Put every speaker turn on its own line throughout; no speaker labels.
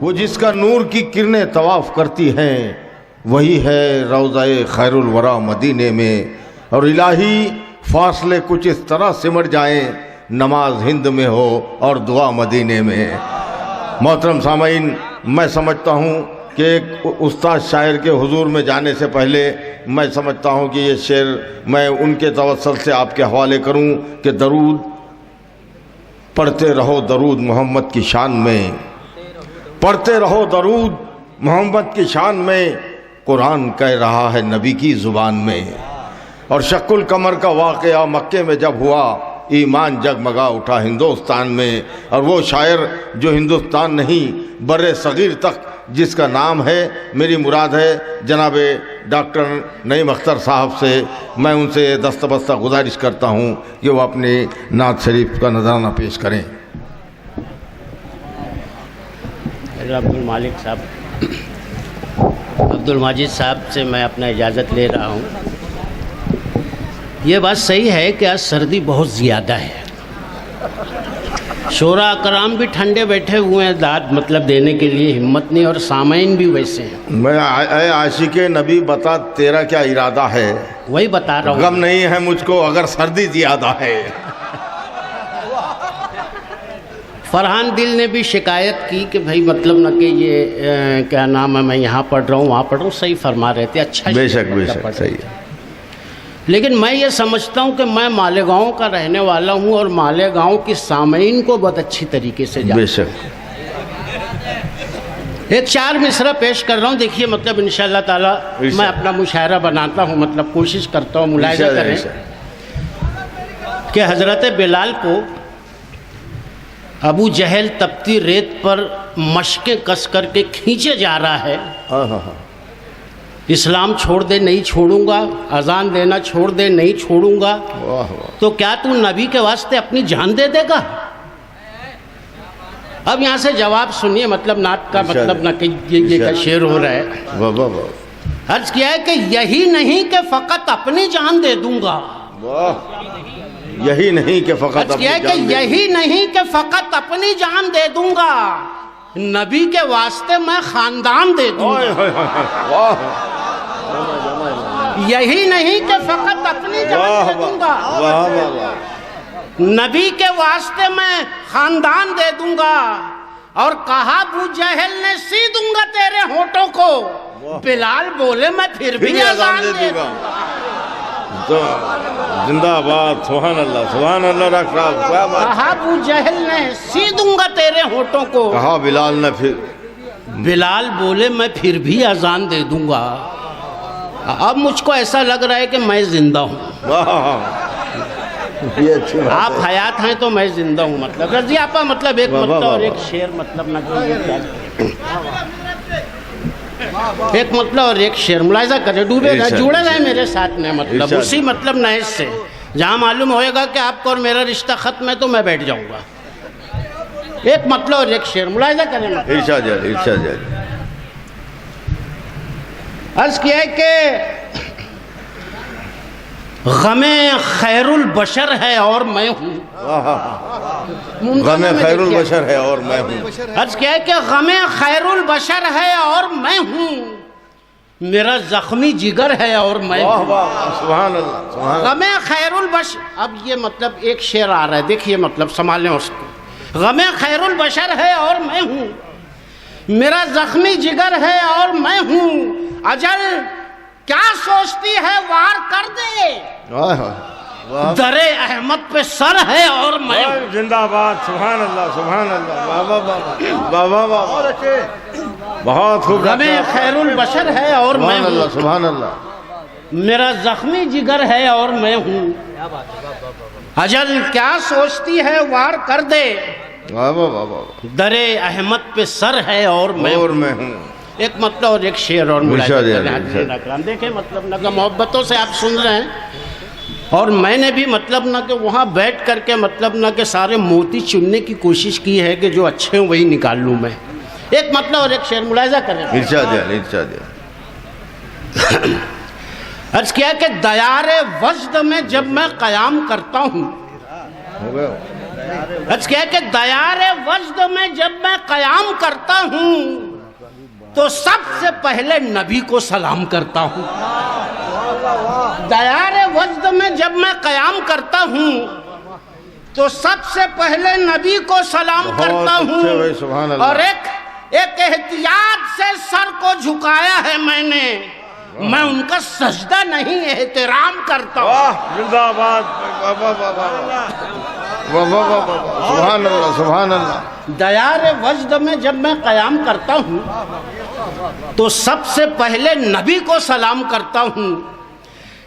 وہ جس کا نور کی کرنیں طواف کرتی ہیں، وہی ہے روضہ خیر الورا مدینے میں۔ اور الہی فاصلے کچھ اس طرح سمٹ جائیں، نماز ہند میں ہو اور دعا مدینے میں۔ محترم سامعین، میں سمجھتا ہوں کہ ایک استاد شاعر کے حضور میں جانے سے پہلے میں سمجھتا ہوں کہ یہ شعر میں ان کے توسل سے آپ کے حوالے کروں کہ درود پڑھتے رہو، درود محمد کی شان میں، پڑھتے رہو درود محمد کی شان میں، قرآن کہہ رہا ہے نبی کی زبان میں۔ اور شق القمر کا واقعہ مکے میں جب ہوا، ایمان جگمگا اٹھا ہندوستان میں۔ اور وہ شاعر جو ہندوستان نہیں بر صغیر تک جس کا نام ہے، میری مراد ہے جناب ڈاکٹر نعیم اختر صاحب سے، میں ان سے دستہ بستہ گزارش کرتا ہوں کہ وہ اپنی نعت شریف کا نذرانہ پیش کریں۔
عبد الماجد صاحب سے میں اپنا اجازت لے رہا ہوں۔ یہ بات صحیح ہے کہ آج سردی بہت زیادہ ہے، شورا کرام بھی ٹھنڈے بیٹھے ہوئے ہیں، داد مطلب دینے کے لیے ہمت نہیں، اور سامعین بھی ویسے ہیں۔
میں اے عاشق نبی بتا تیرا کیا ارادہ ہے؟
وہی بتا رہا ہوں،
غم نہیں ہے مجھ کو اگر سردی زیادہ ہے۔
فرحان دل نے بھی شکایت کی کہ بھائی مطلب نہ کہ یہ کیا نام ہے، میں یہاں پڑھ رہا ہوں وہاں پڑھ رہا ہوں، صحیح فرما رہے تھے، اچھا
بے شک بے شک صحیح ہے۔
لیکن میں یہ سمجھتا ہوں کہ میں مالیگاؤں کا رہنے والا ہوں اور مالیگاؤں کی سامعین کو بہت اچھی طریقے سے جانتا ہوں۔
بے شک
ایک 4 مصرع پیش کر رہا ہوں، دیکھیے مطلب انشاءاللہ تعالی میں اپنا مشاعرہ بناتا ہوں، مطلب کوشش کرتا ہوں، ملاحظہ کریں کہ حضرت بلال کو ابو جہل تپتی ریت پر مشقیں کس کر کے کھینچے جا رہا ہے۔ اسلام چھوڑ دے نہیں چھوڑوں گا، اذان دینا چھوڑ دے نہیں چھوڑوں گا، تو کیا تو نبی کے واسطے اپنی جان دے دے گا؟ اب یہاں سے جواب سنیے، مطلب نعت کا مطلب نہ کہ یہ شعر ہو رہا ہے۔ عرض کیا ہے کہ یہی نہیں کہ فقط اپنی جان دے دوں گا،
یہی نہیں کہ فقط
کیا ہے کہ یہی نہیں کہ فقط اپنی جان دے دوں گا، نبی کے واسطے میں خاندان دے دوں گا۔ یہی نہیں کہ فقط اپنی جان دے دوں گا، نبی کے واسطے میں خاندان دے دوں گا۔ اور کہا ابو جہل نے سی دوں گا تیرے ہونٹوں کو، بلال بولے میں پھر بھی اذان دے دوں گا۔
زندہ آباد، سبحان اللہ سبحان اللہ۔
کہا ابو جہل نے سی دوں گا تیرے ہونٹوں کو،
کہا بلال نے پھر،
بلال بولے میں پھر بھی اذان دے دوں گا۔ اب مجھ کو ایسا لگ رہا ہے کہ میں زندہ ہوں، آپ حیات ہیں تو میں زندہ ہوں۔ مطلب رضی آپا مطلب ایک مطلب اور ایک شعر مطلب نہ ایک مطلب اور ایک شعر ملاحظہ کرے، ڈوبے گا جڑے رہے میرے ساتھ میں، مطلب اسی مطلب نحس سے جہاں معلوم ہوئے گا کہ آپ کو اور میرا رشتہ ختم ہے تو میں بیٹھ جاؤں گا۔ ایک مطلب اور ایک شعر ملاحظہ کریں۔
ارشاد جاری ارشاد جاری۔
عرض کیا ہے کہ غم خیر البشر ہے اور میں ہوں،
غم خیر البشر ہے اور میں ہوں۔
عرض کیا ہے کہ غم خیر البشر ہے اور میں ہوں، میرا زخمی جگر ہے اور میں ہوں۔
سبحان اللہ۔
غم خیر البشر، اب یہ مطلب ایک شعر آ رہا ہے، دیکھیے مطلب سنبھالیں اس کو۔ غم خیر البشر ہے اور میں ہوں، میرا زخمی جگر ہے اور میں ہوں، اجل کیا سوچتی ہے وار کر دے، در احمد پہ سر ہے اور میں ہوں۔
زندہ آباد، سبحان اللہ سبحان اللہ۔ بہت خوب۔
غم خیر البشر ہے اور میں ہوں،
سبحان اللہ،
میرا زخمی جگر ہے اور میں ہوں، اجل کیا سوچتی ہے وار کر دے، در احمد پہ سر ہے اور میں ہوں۔ ایک مطلب اور ایک شعر اور دیکھیں مطلب نہ کہ محبتوں سے آپ سن رہے ہیں، اور میں نے بھی مطلب نہ کہ وہاں بیٹھ کر کے مطلب نہ کہ سارے موتی چننے کی کوشش کی ہے کہ جو اچھے ہیں وہی نکال لوں میں۔ ایک مطلب اور ایک شعر ملاحظہ کریں۔
ارشاد ارشاد۔
عرض کیا کہ دیار وجد میں جب میں قیام کرتا ہوں، عرض کیا کہ دیار وجد میں جب میں قیام کرتا ہوں تو سب سے پہلے نبی کو سلام کرتا ہوں. دیار وجد میں جب میں قیام کرتا ہوں تو سب سے پہلے نبی کو سلام کرتا ہوں, اور ایک احتیاط سے سر کو جھکایا ہے میں نے, میں ان کا سجدہ نہیں احترام کرتا ہوں.
زندہ آباد. سبحان اللہ سبحان اللہ.
دیار وجد میں جب میں قیام کرتا ہوں تو سب سے پہلے نبی کو سلام کرتا ہوں,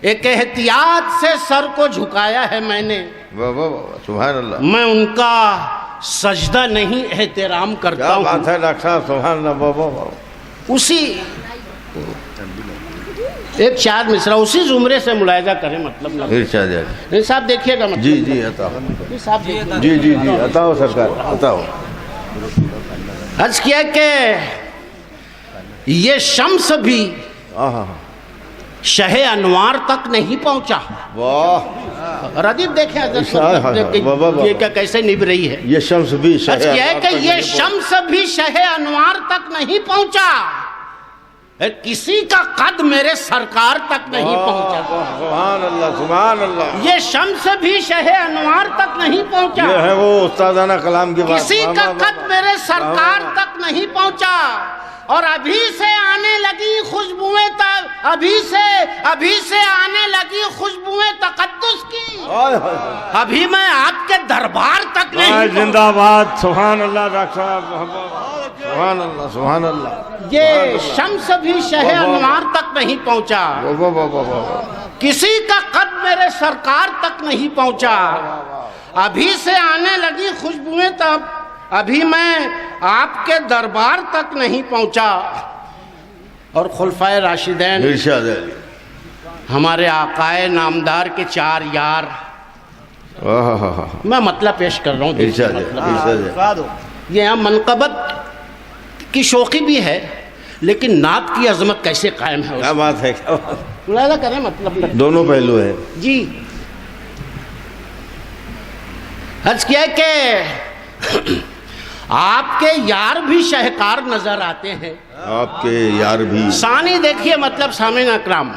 ایک احتیاط سے سر کو جھکایا ہے میں نے,
سبحان اللہ.
میں ان کا سجدہ نہیں احترام کرتا ہوں.
کیا بات ہے ڈاکٹر صاحب, سبحان اللہ.
اسی ایک چار مصرع اسی زمرے سے ملاحظہ کریں, مطلب نہیں صاحب دیکھیے گا, مطلب
جی جی عطا ہو, جی جی جی عطا ہو سرکار, عطا ہو.
عرض کیا کہ یہ شمس بھی شہ انوار تک نہیں پہنچا.
واہ
ردیف دیکھیں یہ کیا کیسے نبھ رہی ہے.
یہ شمس بھی
عرض کیا ہے کہ یہ شمس بھی شہ انوار تک نہیں پہنچا, کسی کا قد میرے سرکار تک نہیں پہنچا.
سبحان اللہ سبحان اللہ.
یہ شمس بھی شہ انوار تک نہیں پہنچا,
یہ ہے وہ استادانہ کلام کی بات.
کسی کا قد میرے سرکار تک نہیں پہنچا, اور ابھی سے آنے لگی خوشبوئیں, ابھی سے آنے لگی خوشبوئیں تقدس کی, ابھی میں آپ کے دربار تک نہیں.
زندہ آباد. سبحان اللہ ڈاکٹر صاحب, سبحان اللہ سبحان اللہ.
یہ شمس بھی شہ انوار تک نہیں پہنچا, کسی کا قد میرے سرکار تک نہیں پہنچا, ابھی سے آنے لگی خوشبوئیں, تب ابھی میں آپ کے دربار تک نہیں پہنچا. اور خلفائے راشدین
ارشاد علی,
ہمارے آقائے نامدار کے چار یار, میں مطلب پیش کر رہا ہوں. یہ یہاں منقبت کی شوقی بھی ہے, لیکن نعت کی عظمت کیسے قائم ہے.
کیا بات ہے, کیا بات.
ملاحظہ کریں, مطلب
دونوں پہلو ہیں.
جی عرض کیا ہے کہ آپ کے یار بھی شہکار نظر آتے ہیں.
آپ کے یار بھی.
ثانی دیکھیے, مطلب سامعین اکرام,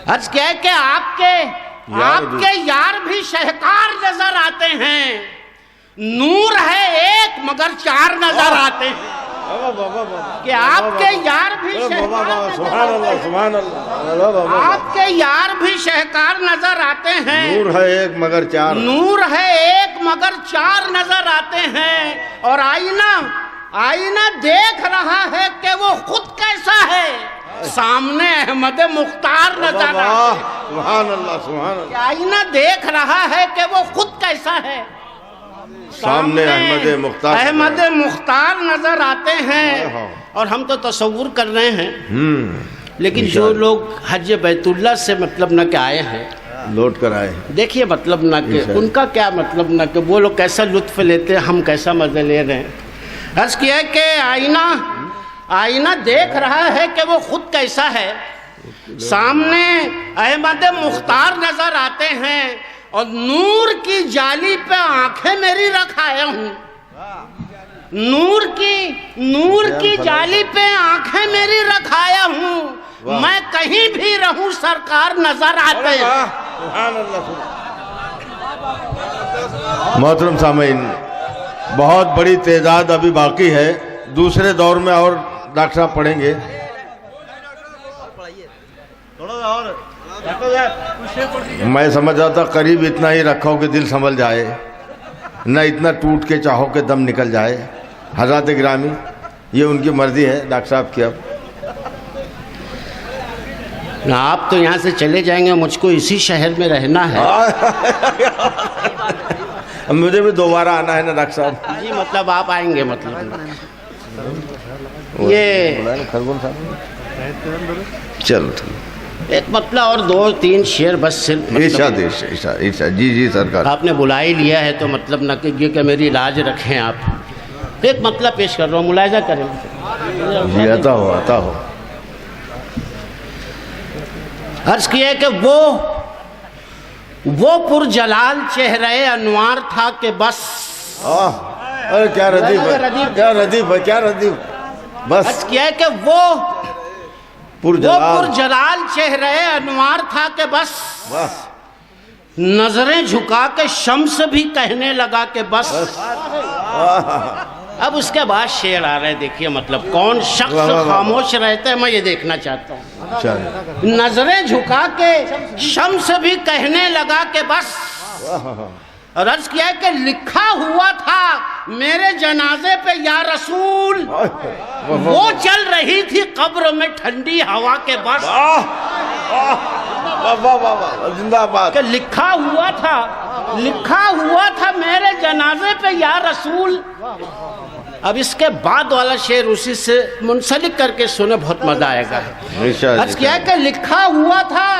عرض کیا ہے کہ آپ کے یار بھی شہکار نظر آتے ہیں. نور ہے ایک مگر چار نظر آتے ہیں. کہ آپ کے یار بھی آپ کے یار بھی شہکار نظر آتے ہیں.
نور ہے ایک مگر چار,
نور ہے ایک مگر چار نظر آتے ہیں, اور آئینہ دیکھ رہا ہے کہ وہ خود کیسا ہے, سامنے احمد مختار نظر آتے ہیں.
سبحان اللہ سبحان اللہ.
آئینہ دیکھ رہا ہے کہ وہ خود کیسا ہے,
سامنے
احمد مختار نظر آتے ہیں. اور ہم تو تصور کر رہے ہیں, لیکن جو لوگ حج بیت اللہ سے مطلب نہ کہ آئے ہیں,
لوٹ کر آئے,
دیکھیے مطلب نہ کہ ان کا کیا مطلب نہ کہ وہ لوگ کیسا لطف لیتے ہیں, ہم کیسا مزہ لے رہے ہیں. عرض کیا ہے کہ آئینہ دیکھ رہا ہے کہ وہ خود کیسا ہے, سامنے احمد مختار نظر آتے ہیں, اور نور کی جالی پہ آنکھیں میری رکھایا ہوں. نور کی جالی پہ آنکھیں میری رکھایا ہوں, میں کہیں بھی رہوں سرکار نظر آتے ہیں.
محترم سامعین, بہت بڑی تعداد ابھی باقی ہے, دوسرے دور میں اور ڈاکٹر صاحب پڑھیں گے. میں سمجھ رہا تھا قریب اتنا ہی رکھو کہ دل سنبھل جائے, نہ اتنا ٹوٹ کے چاہو کہ دم نکل جائے. حضرات گرامی, یہ ان کی مرضی ہے ڈاکٹر صاحب کی. اب
آپ تو یہاں سے چلے جائیں گے, مجھ کو اسی شہر میں رہنا ہے.
مجھے بھی دوبارہ آنا ہے نا ڈاکٹر صاحب.
جی مطلب آپ آئیں گے, مطلب یہ
چلو
ایک مطلب اور دو تین شعر بس صرف.
ارشاد. جی سرکار,
آپ نے بلا ہی لیا ہے تو مطلب نہ کہ میری لاج رکھیں آپ. ایک مطلب پیش کر رہا ہوں, ملاحظہ کریں.
جی عطا ہو.
عرض کیا ہے کہ وہ پرجلال چہرے انوار تھا کہ بس.
ارے کیا ردیف ہے، کیا ردیف ہے، کیا ردیف. بس
کیا ہے کہ وہ پرجلال چہرے انوار تھا کہ بس نظریں جھکا کے شمس بھی کہنے لگا کہ بس. اب اس کے بعد شعر آ رہے، دیکھیے مطلب کون شخص خاموش رہتا ہے، میں یہ دیکھنا چاہتا ہوں. نظریں جھکا کے شمس بھی کہنے لگا کہ بس. اور عرض کیا ہے کہ لکھا ہوا تھا میرے جنازے پہ یا رسول، وہ چل رہی تھی قبر میں ٹھنڈی ہوا کے بس.
زندہ باد.
کہ لکھا ہوا تھا میرے جنازے پہ یا رسول. اب اس کے بعد والا شعر اسی سے منسلک کر کے سنے، بہت مزہ آئے گا. عرض کیا ہے کہ لکھا ہوا تھا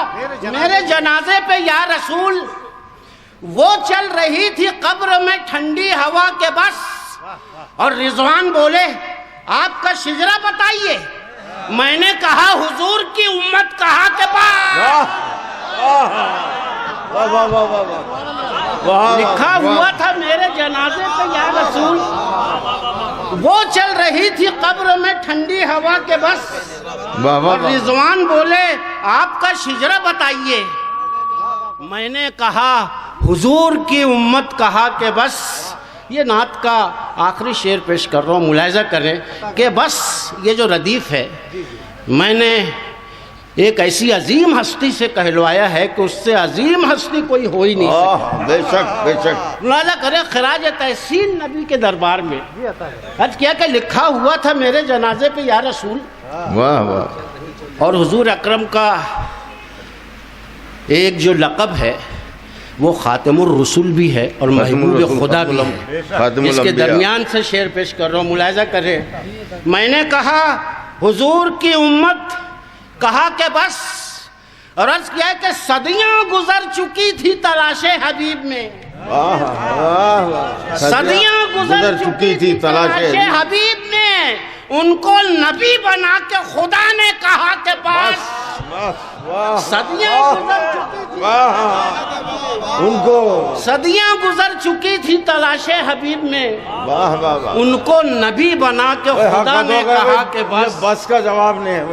میرے جنازے پہ یا رسول، وہ چل رہی تھی قبر میں ٹھنڈی ہوا کے بس. اور رضوان بولے آپ کا شجرہ بتائیے. میں نے کہا حضور کی امت کہاں کے پاس. لکھا ہوا تھا میرے جنازے پہ یا رسول، وہ چل رہی تھی قبر میں ٹھنڈی ہوا کے بس. اور رضوان بولے آپ کا شجرہ بتائیے. میں نے کہا حضور کی امت کہا کہ بس. یہ نعت کا آخری شعر پیش کر رہا ہوں، ملاحظہ کریں کہ بس یہ جو ردیف ہے میں نے ایک ایسی عظیم ہستی سے کہلوایا ہے کہ اس سے عظیم ہستی کوئی ہو ہی نہیں سکتی.
بے شک بے شک.
ملاحظہ کریں خراج تحسین نبی کے دربار میں عرض کیا کہ لکھا ہوا تھا میرے جنازے پہ یا رسول.
واہ واہ.
اور حضور اکرم کا ایک جو لقب ہے وہ خاتم الرسول بھی ہے اور محبوب خدا بھی ہے. اس کے درمیان سے شعر پیش کر رہا ہوں، ملاحظہ کریں. میں نے کہا حضور کی امت کہا کہ بس. اور عرض کیا ہے کہ صدیاں گزر چکی تھی تلاش حبیب میں. صدیاں گزر چکی تھی تلاش حبیب میں، ان کو نبی بنا کے خدا نے کہا کہ بس. صدیاں گزر چکی تھی تلاش حبیب میں، ان کو نبی بنا کے خدا نے کہا کہ بس.
کا جواب نہیں ہے.